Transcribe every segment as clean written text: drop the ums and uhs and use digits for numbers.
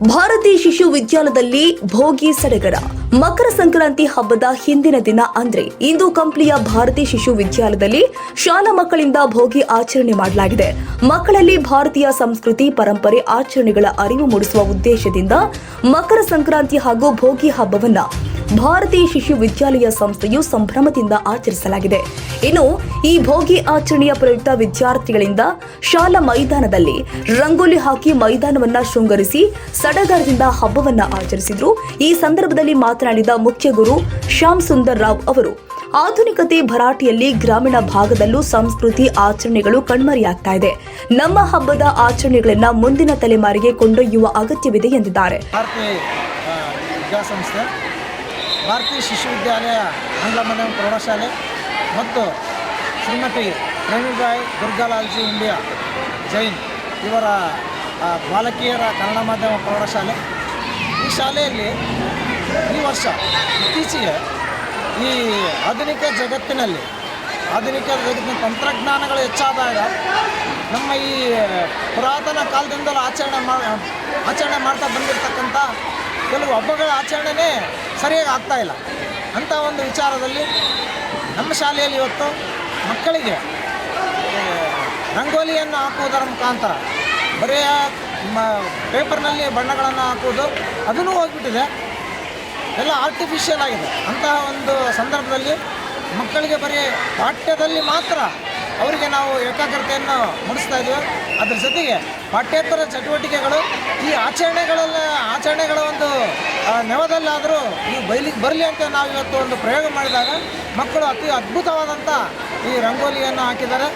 ಭಾರತೀಯ ಶಿಶು ವಿದ್ಯಾಲಯದಲ್ಲಿ ಭೋಗಿ ಸಡಗರ. ಮಕರ ಸಂಕ್ರಾಂತಿ ಹಬ್ಬದ ಹಿಂದಿನ ದಿನ ಅಂದ್ರೆ ಇಂದು ಕಂಪ್ಲಿಯ ಭಾರತೀಯ ಶಿಶು ವಿದ್ಯಾಲಯದಲ್ಲಿ ಶಾಲಾ ಮಕ್ಕಳಿಂದ ಭೋಗಿ ಆಚರಣೆ ಮಾಡಲಾಗಿದೆ. ಮಕ್ಕಳಲ್ಲಿ ಭಾರತೀಯ ಸಂಸ್ಕೃತಿ ಪರಂಪರೆ ಆಚರಣೆಗಳ ಅರಿವು ಮೂಡಿಸುವ ಉದ್ದೇಶದಿಂದ ಮಕರ ಸಂಕ್ರಾಂತಿ ಹಾಗೂ ಭೋಗಿ ಹಬ್ಬವನ್ನ ಭಾರತೀಯ ಶಿಶು ವಿದ್ಯಾಲಯ ಸಂಸ್ಥೆಯು ಸಂಭ್ರಮದಿಂದ ಆಚರಿಸಲಾಗಿದೆ. ಇನ್ನು ಈ ಭೋಗಿ ಆಚರಣೆಯ ಪ್ರಯುಕ್ತ ವಿದ್ಯಾರ್ಥಿಗಳಿಂದ ಶಾಲಾ ಮೈದಾನದಲ್ಲಿ ರಂಗೋಲಿ ಹಾಕಿ ಮೈದಾನವನ್ನ ಶೃಂಗರಿಸಿ ಸಡಗರದಿಂದ ಹಬ್ಬವನ್ನ ಆಚರಿಸಿದ್ರು. ಈ ಸಂದರ್ಭದಲ್ಲಿ ಮಾತನಾಡಿದ ಮುಖ್ಯ ಗುರು ಶ್ಯಾಮ್ ಸುಂದರ್ ರಾವ್ ಅವರು, ಆಧುನಿಕತೆ ಭರಾಟೆಯಲ್ಲಿ ಗ್ರಾಮೀಣ ಭಾಗದಲ್ಲೂ ಸಂಸ್ಕೃತಿ ಆಚರಣೆಗಳು ಕಣ್ಮರೆಯಾಗ್ತಾ ಇದೆ. ನಮ್ಮ ಹಬ್ಬದ ಆಚರಣೆಗಳನ್ನ ಮುಂದಿನ ತಲೆಮಾರಿಗೆ ಕೊಂಡೊಯ್ಯುವ ಅಗತ್ಯವಿದೆ ಎಂದಿದ್ದಾರೆ. ಭಾರತೀಯ ಶಿಶು ವಿದ್ಯಾಲಯ ಆಂಗ್ಲ ಮಾಧ್ಯಮ ಪ್ರೌಢಶಾಲೆ ಮತ್ತು ಶ್ರೀಮತಿ ಪ್ರೇಮಿಬಾಯಿ ದುರ್ಗಾಲಾಲ್ಜಿ ಇಂಡಿಯಾ ಜೈನ್ ಇವರ ಬಾಲಕಿಯರ ಕನ್ನಡ ಮಾಧ್ಯಮ ಪ್ರೌಢಶಾಲೆ. ಈ ಶಾಲೆಯಲ್ಲಿ ಈ ವರ್ಷ ಇತ್ತೀಚೆಗೆ ಈ ಆಧುನಿಕ ಜಗತ್ತಿನ ತಂತ್ರಜ್ಞಾನಗಳು ಹೆಚ್ಚಾದಾಗ ನಮ್ಮ ಈ ಪುರಾತನ ಕಾಲದಿಂದಲೂ ಆಚರಣೆ ಮಾಡ್ತಾ ಬಂದಿರತಕ್ಕಂಥ ಕೆಲವು ಹಬ್ಬಗಳ ಆಚರಣೆನೇ ಸರಿಯಾಗಿ ಆಗ್ತಾಯಿಲ್ಲ. ಅಂಥ ಒಂದು ವಿಚಾರದಲ್ಲಿ ನಮ್ಮ ಶಾಲೆಯಲ್ಲಿ ಇವತ್ತು ಮಕ್ಕಳಿಗೆ ರಂಗೋಲಿಯನ್ನು ಹಾಕುವುದರ ಮುಖಾಂತರ ಬರೀ ಪೇಪರ್ನಲ್ಲಿ ಬಣ್ಣಗಳನ್ನು ಹಾಕುವುದು ಅದೂ ಹೋಗ್ಬಿಟ್ಟಿದೆ, ಎಲ್ಲ ಆರ್ಟಿಫಿಷಿಯಲ್ ಆಗಿದೆ. ಅಂತಹ ಒಂದು ಸಂದರ್ಭದಲ್ಲಿ ಮಕ್ಕಳಿಗೆ ಬರೀ ಪಾಠ್ಯದಲ್ಲಿ ಮಾತ್ರ ಅವರಿಗೆ ನಾವು ಏಕಾಗ್ರತೆಯನ್ನು ಮೂಡಿಸ್ತಾ ಇದ್ದೀವಿ. ಅದರ ಜೊತೆಗೆ ಪಾಠ್ಯೇತರ ಚಟುವಟಿಕೆಗಳು ಈ ಆಚರಣೆಗಳ ಒಂದು ನೆವದಲ್ಲಾದರೂ ನೀವು ಬಯಲಿಗೆ ಬರಲಿ ಅಂತ ನಾವು ಇವತ್ತು ಒಂದು ಪ್ರಯೋಗ ಮಾಡಿದಾಗ ಮಕ್ಕಳು ಅತಿ ಅದ್ಭುತವಾದಂಥ ಈ ರಂಗೋಲಿಯನ್ನು ಹಾಕಿದ್ದಾರೆ.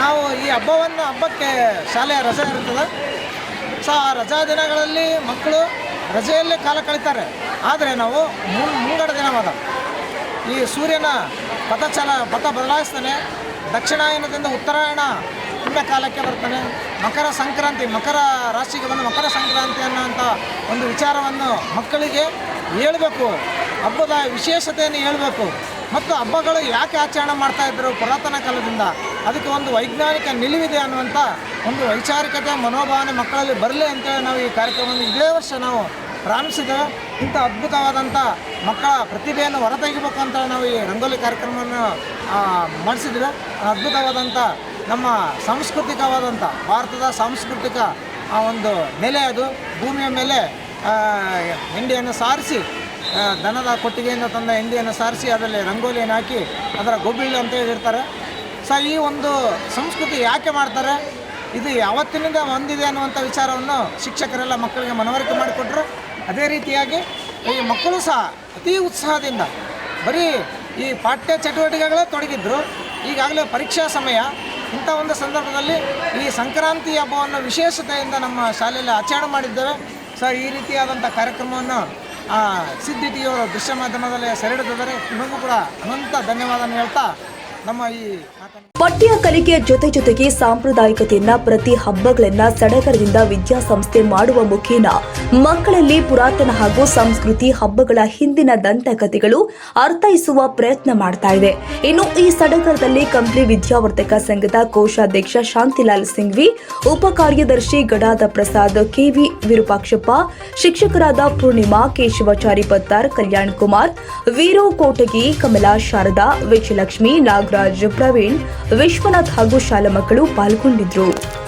ನಾವು ಈ ಹಬ್ಬಕ್ಕೆ ಶಾಲೆಯ ರಜೆ ಇರ್ತದೆ. ಆ ರಜಾ ದಿನಗಳಲ್ಲಿ ಮಕ್ಕಳು ರಜೆಯಲ್ಲೇ ಕಾಲ ಕಳೀತಾರೆ. ಆದರೆ ನಾವು ಮುಂಗಡ ದಿನವಾದ ಈ ಸೂರ್ಯನ ಪಥ ಬದಲಾಯಿಸ್ತಾನೆ, ದಕ್ಷಿಣಾಯನದಿಂದ ಉತ್ತರಾಯಣ ಪುಣ್ಯ ಕಾಲಕ್ಕೆ ಬರ್ತಾನೆ. ಮಕರ ರಾಶಿಗೆ ಬಂದು ಮಕರ ಸಂಕ್ರಾಂತಿ ಅನ್ನೋಂಥ ಒಂದು ವಿಚಾರವನ್ನು ಮಕ್ಕಳಿಗೆ ಹೇಳಬೇಕು, ಹಬ್ಬದ ವಿಶೇಷತೆಯನ್ನು ಹೇಳಬೇಕು. ಮತ್ತು ಹಬ್ಬಗಳು ಯಾಕೆ ಆಚರಣೆ ಮಾಡ್ತಾಯಿದ್ರು ಪುರಾತನ ಕಾಲದಿಂದ, ಅದಕ್ಕೆ ಒಂದು ವೈಜ್ಞಾನಿಕ ನಿಲುವಿದೆ ಅನ್ನುವಂಥ ಒಂದು ವೈಚಾರಿಕತೆ ಮನೋಭಾವನೆ ಮಕ್ಕಳಲ್ಲಿ ಬರಲಿ ಅಂತೇಳಿ ನಾವು ಈ ಕಾರ್ಯಕ್ರಮವನ್ನು ಇದೇ ವರ್ಷ ನಾವು ಪ್ರಾರಂಭಿಸಿದ್ದೇವೆ. ಇಂಥ ಅದ್ಭುತವಾದಂಥ ಮಕ್ಕಳ ಪ್ರತಿಭೆಯನ್ನು ಹೊರತೆಗಿಬೇಕು ಅಂತ ನಾವು ಈ ರಂಗೋಲಿ ಕಾರ್ಯಕ್ರಮವನ್ನು ಮಾಡಿಸಿದ್ರೆ ಅದ್ಭುತವಾದಂಥ ನಮ್ಮ ಸಾಂಸ್ಕೃತಿಕವಾದಂಥ ಭಾರತದ ಸಾಂಸ್ಕೃತಿಕ ಒಂದು ನೆಲೆ ಅದು. ಭೂಮಿಯ ಮೇಲೆ ಹೆಂಡಿಯನ್ನು ಸಾರಿಸಿ, ದನದ ಕೊಟ್ಟಿಗೆಯಿಂದ ತಂದ ಹೆಂಡಿಯನ್ನು ಸಾರಿಸಿ ಅದರಲ್ಲಿ ರಂಗೋಲಿಯನ್ನು ಹಾಕಿ ಅದರ ಗೊಬ್ಬಿಳ್ಳಿ ಅಂತ ಹೇಳಿರ್ತಾರೆ. ಈ ಒಂದು ಸಂಸ್ಕೃತಿ ಯಾಕೆ ಮಾಡ್ತಾರೆ, ಇದು ಯಾವತ್ತಿನಿಂದ ಹೊಂದಿದೆ ಅನ್ನುವಂಥ ವಿಚಾರವನ್ನು ಶಿಕ್ಷಕರೆಲ್ಲ ಮಕ್ಕಳಿಗೆ ಮನವರಿಕೆ ಮಾಡಿಕೊಟ್ರು. ಅದೇ ರೀತಿಯಾಗಿ ಈ ಮಕ್ಕಳು ಸಹ ಅತಿ ಉತ್ಸಾಹದಿಂದ ಬರೀ ಈ ಪಾಠ್ಯ ಚಟುವಟಿಕೆಗಳೇ ತೊಡಗಿದ್ರು. ಈಗಾಗಲೇ ಪರೀಕ್ಷಾ ಸಮಯ, ಇಂಥ ಒಂದು ಸಂದರ್ಭದಲ್ಲಿ ಈ ಸಂಕ್ರಾಂತಿ ಹಬ್ಬವನ್ನು ವಿಶೇಷತೆಯಿಂದ ನಮ್ಮ ಶಾಲೆಯಲ್ಲಿ ಆಚರಣೆ ಮಾಡಿದ್ದೇವೆ. ಈ ರೀತಿಯಾದಂಥ ಕಾರ್ಯಕ್ರಮವನ್ನು ಸಿದ್ಧಿ ಟಿವಿಯವರು ದೃಶ್ಯ ಮಾಧ್ಯಮದಲ್ಲಿ ಸೆರೆಹಿಡಿದಿದ್ದಾರೆ. ಇನ್ನೊಂದು ಕೂಡ ಅನಂತ ಧನ್ಯವಾದ ಹೇಳ್ತಾ ನಮ್ಮ ಈ ಪಠ್ಯ ಕಲಿಕೆಯ ಜೊತೆಗೆ ಸಾಂಪ್ರದಾಯಿಕತೆಯನ್ನ ಪ್ರತಿ ಹಬ್ಬಗಳನ್ನ ಸಡಗರದಿಂದ ವಿದ್ಯಾಸಂಸ್ಥೆ ಮಾಡುವ ಮುಖೇನ ಮಕ್ಕಳಲ್ಲಿ ಪುರಾತನ ಹಾಗೂ ಸಂಸ್ಕೃತಿ ಹಬ್ಬಗಳ ಹಿಂದಿನ ದಂತಕಥೆಗಳು ಅರ್ಥೈಸುವ ಪ್ರಯತ್ನ ಮಾಡ್ತಾ ಇದೆ. ಇನ್ನು ಈ ಸಡಗರದಲ್ಲಿ ಕಂಪ್ಲಿ ವಿದ್ಯಾವರ್ಧಕ ಸಂಘದ ಕೋಶಾಧ್ಯಕ್ಷ ಶಾಂತಿಲಾಲ್ ಸಿಂಘ್ವಿ, ಉಪ ಕಾರ್ಯದರ್ಶಿ ಗಡಾದ ಪ್ರಸಾದ್, ಕೆವಿ ವಿರೂಪಾಕ್ಷಪ್ಪ, ಶಿಕ್ಷಕರಾದ ಪೂರ್ಣಿಮಾ, ಕೇಶವಾಚಾರಿ ಪತ್ತಾರ್, ಕಲ್ಯಾಣ್ ಕುಮಾರ್, ವೀರು ಕೋಟಗಿ, ಕಮಲಾ, ಶಾರದಾ, ವಿಜಯಲಕ್ಷ್ಮಿ, ನಾಗರಾಜ್, ಪ್ರವೀಣ್, ವಿಶ್ವನಾಥ್ ಹಾಗೂ ಶಾಲಾ ಮಕ್ಕಳು ಪಾಲ್ಗೊಂಡಿದ್ರು.